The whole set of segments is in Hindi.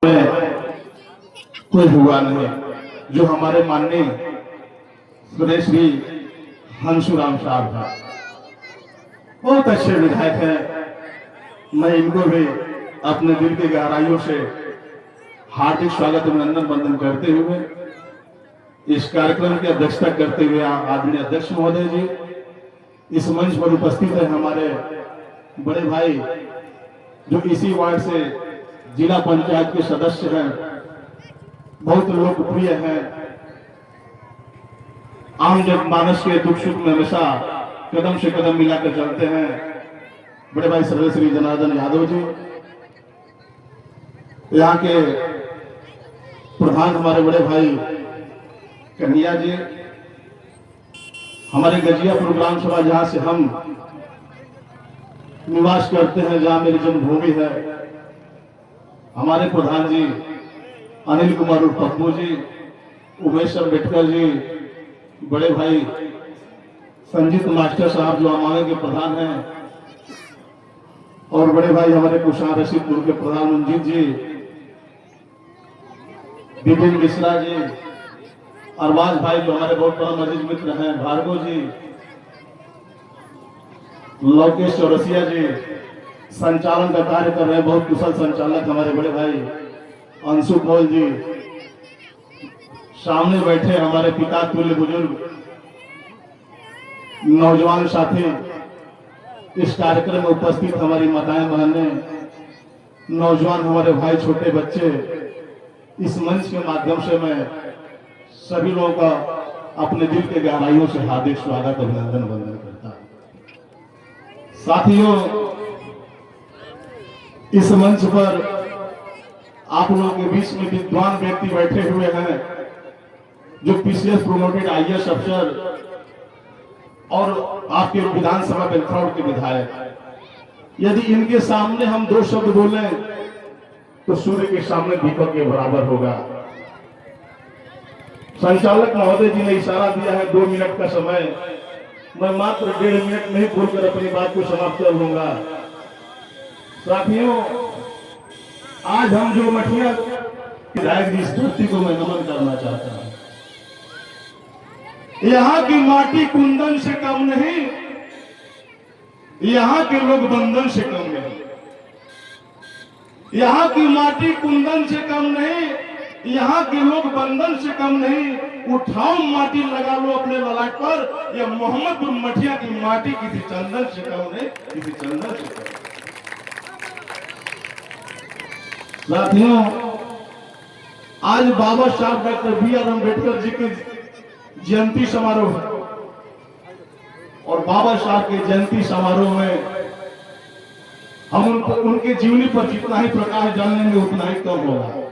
कोई हुआ नहीं जो हमारे माननीय सुरेश श्री हंसुराम साहब था। बहुत अच्छे विधायक हैं। मैं इनको भी अपने दिल की गहराइयों से हार्दिक स्वागत अभिनंदन वंदन करते हुए इस कार्यक्रम की अध्यक्षता करते हुए आदरणीय अध्यक्ष महोदय जी, इस मंच पर उपस्थित है हमारे बड़े भाई जो इसी वार्ड से जिला पंचायत के सदस्य हैं, बहुत लोकप्रिय हैं, आम जनमानस के दुख सुख में हमेशा कदम से कदम मिलाकर चलते हैं, बड़े भाई सर्वश्री जनार्दन यादव जी। यहाँ के प्रधान हमारे बड़े भाई कन्हैया जी, हमारे गजियापुर ग्राम सभा जहां से हम निवास करते हैं, जहां मेरी जन्मभूमि है, हमारे प्रधान जी अनिल कुमार उर्फ पप्पू जी, उमेश अम्बेडकर जी, बड़े भाई संजीत मास्टर साहब जो हमारे के प्रधान हैं, और बड़े भाई हमारे कुशार रशीदपुर के प्रधान मंजीत जी, विपिन मिश्रा जी, अरबाज भाई जो हमारे बहुत बड़ा मजीद मित्र हैं, भार्गव जी, लोकेश चौरसिया जी, संचालन का कार्य कर रहे हैं बहुत कुशल संचालक हमारे बड़े भाई अंशु कौल जी, सामने बैठे हमारे पिता तुल्य बुजुर्ग नौजवान साथी, इस कार्यक्रम में उपस्थित हमारी माताएं बहनें, नौजवान हमारे भाई छोटे बच्चे, इस मंच के माध्यम से मैं सभी लोगों का अपने दिल के गहराइयों से हार्दिक स्वागत अभिनंदन वंदन करता हूं। साथियों, इस मंच पर आप लोगों के बीच में विद्वान व्यक्ति बैठे हुए हैं जो पीसीएस प्रोमोटेड आईएएस अफसर और आपके विधानसभा बेलखौर के विधायक, यदि इनके सामने हम दो शब्द बोले तो सूर्य के सामने दीपक के बराबर होगा। संचालक महोदय जी ने इशारा दिया है 2 मिनट का समय, मैं मात्र 1.5 मिनट नहीं बोलकर अपनी बात को समाप्त कर लूंगा। साथियों, आज हम जो मठिया विधायक जी, इस धरती को मैं नमन करना चाहता हूं। यहाँ की माटी कुंदन से कम नहीं, यहाँ के लोग बंधन से कम नहीं। यहाँ की माटी कुंदन से कम नहीं, यहाँ के लोग बंधन से कम नहीं। उठाओ माटी लगा लो अपने ललाट पर, यह मोहम्मदपुर मठिया की माटी किसी चंदन से कम नहीं, किसी चंदन से कम। साथियों, आज बाबा साहब डॉक्टर बी.आर. अम्बेडकर जी के जयंती समारोह है, और बाबा साहब के जयंती समारोह में हम उनके जीवनी पर जितना ही प्रकाश डालेंगे उतना ही कम होगा।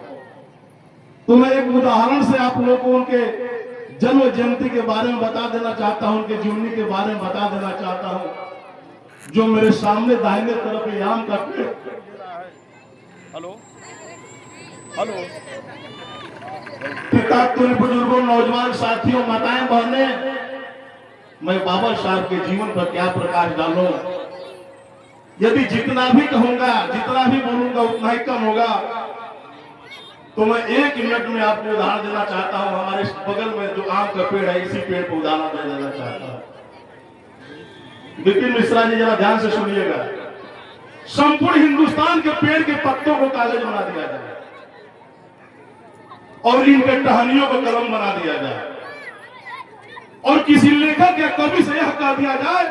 तो मैं एक उदाहरण से आप लोगों को उनके जन्म जयंती के बारे में बता देना चाहता हूं, उनके जीवनी के बारे में बता देना चाहता हूं। जो मेरे सामने दाहिने तरफ आम का पेड़, हेलो हेलो, पिता तुल्य बुजुर्गों, नौजवान साथियों, माताएं बहनें, मैं बाबा साहब के जीवन पर क्या प्रकाश डालूं? यदि जितना भी कहूंगा, जितना भी बोलूंगा उतना ही कम होगा। तो मैं 1 मिनट में आपको उदाहरण देना चाहता हूं। हमारे बगल में जो आम का पेड़ है, इसी पेड़ को उदाहरण दे देना चाहता हूं। विपिन मिश्रा जी, जरा ध्यान से सुनिएगा। संपूर्ण हिंदुस्तान के पेड़ के पत्तों को कागज बना दिया जाए और इनके टहनियों को कलम बना दिया जाए, और किसी लेखक या कवि से यह कह दिया जाए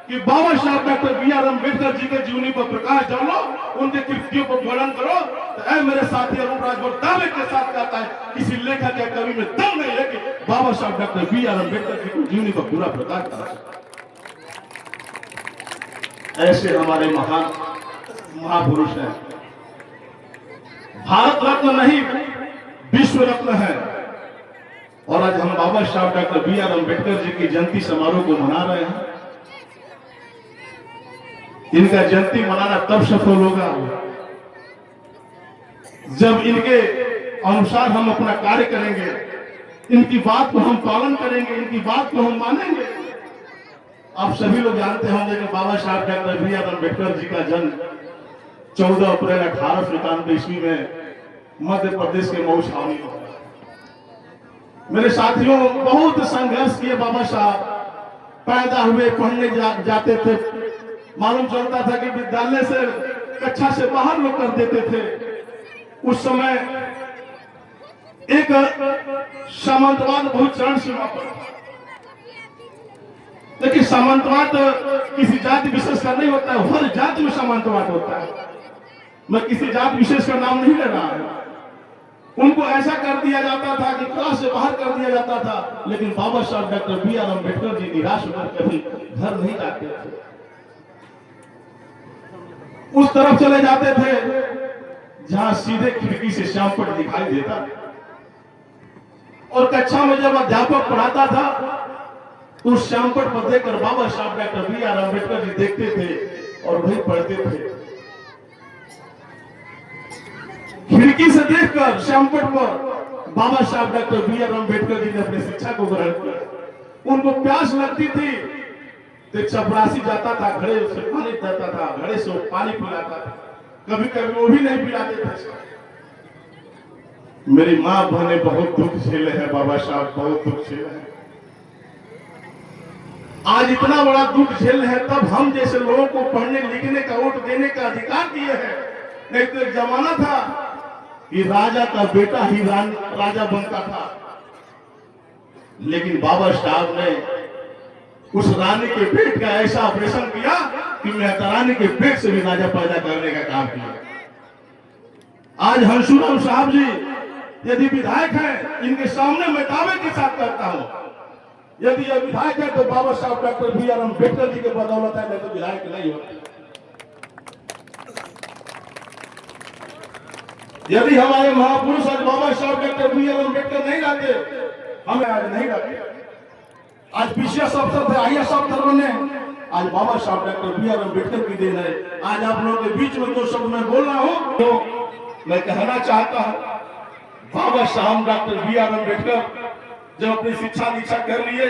कि बाबा साहब डॉक्टर बी.आर. अम्बेडकर जी के जीवनी पर प्रकाश डालो, उनके कृतियों को वर्णन करो, तो ऐ मेरे साथी अरुण राजभर दावे के साथ कहता है किसी लेखक या कवि में दम नहीं है कि बाबा साहब डॉक्टर बी.आर. अम्बेडकर जी की जीवनी पर पूरा प्रकाश डाला। ऐसे हमारे महान महापुरुष हैं। भारत रत्न नहीं, विश्व रत्न है। और आज हम बाबा साहब डॉक्टर बी.आर. अम्बेडकर जी की जयंती समारोह को मना रहे हैं। इनका जयंती मनाना तब सफल होगा जब इनके अनुसार हम अपना कार्य करेंगे, इनकी बात को हम पालन करेंगे, इनकी बात को हम मानेंगे। आप सभी लोग जानते होंगे कि बाबा साहब डॉक्टर बी.आर. अम्बेडकर जी का जन्म 14 अप्रैल 1897 ईस्वी में मध्य प्रदेश के मऊ छावनी में। मेरे साथियों, बहुत संघर्ष किए बाबा साहब। पैदा हुए, पढ़ने जाते थे, मालूम चलता था कि विद्यालय से कक्षा से बाहर लोग कर देते थे। उस समय एक सामंतवाद बहुत चरण सीमा पर था। लेकिन सामंतवाद किसी जाति विशेष का नहीं होता है, हर जाति में सामंतवाद होता है। मैं किसी जाति विशेष का नाम नहीं ले रहा हूं। उनको ऐसा कर दिया जाता था कि क्लास से बाहर कर दिया जाता था। लेकिन बाबा साहब doctor B are Ambedkar ji निराश होकर कभी घर नहीं जाते थे, उस तरफ चले जाते थे जहां सीधे खिड़की से श्यामपट दिखाई देता। और कक्षा में जब अध्यापक पढ़ाता था तो उस श्यामपट पर देखकर बाबा साहब doctor B are Ambedkar ji देखते थे और वही पढ़ते थे। खिड़की से देखकर श्यामपट पर बाबा साहब doctor B are Ambedkar ji ने अपनी शिक्षा को ग्रहण किया। उनको प्यास लगती थी तो चपरासी जाता था, घड़े से पानी देता था, घड़े से पानी पिलाता था। कभी कभी वो भी नहीं पिलाते थे। मेरी माँ बहने बहुत दुख झेले हैं बाबा साहब, बहुत दुख झेले हैं। आज इतना बड़ा दुख झेल है, तब हम जैसे लोगों को पढ़ने लिखने का, वोट देने का अधिकार दिए हैं। नहीं तो एक जमाना था कि राजा का बेटा ही राजा बनता था। लेकिन बाबा साहब ने उस रानी के पेट का ऐसा ऑपरेशन किया कि मेहता रानी के पेट से भी राजा पैदा करने का काम किया। आज हंसुराम साहब जी यदि विधायक हैं, इनके सामने मैं दावे के साथ करता हूं, यदि यह विधायक है तो बाबा साहब doctor B are Ambedkar ji के बदौलत है, नहीं तो विधायक नहीं होता। यदि हमारे महापुरुष आज बाबा साहब डॉक्टर बी आर अम्बेडकर नहीं रहते, हमें आज नहीं रहते। आज पीसीएस अफसर थे, आईएएस अफसर बने, आज बाबा साहब डॉक्टर बी आर अम्बेडकर की देन है। आज आप लोगों के बीच में जो शब्द मैं बोल रहा हूं, तो मैं कहना चाहता हूं, बाबा साहब डॉक्टर बी आर अम्बेडकर जब अपनी शिक्षा दीक्षा कर लिए,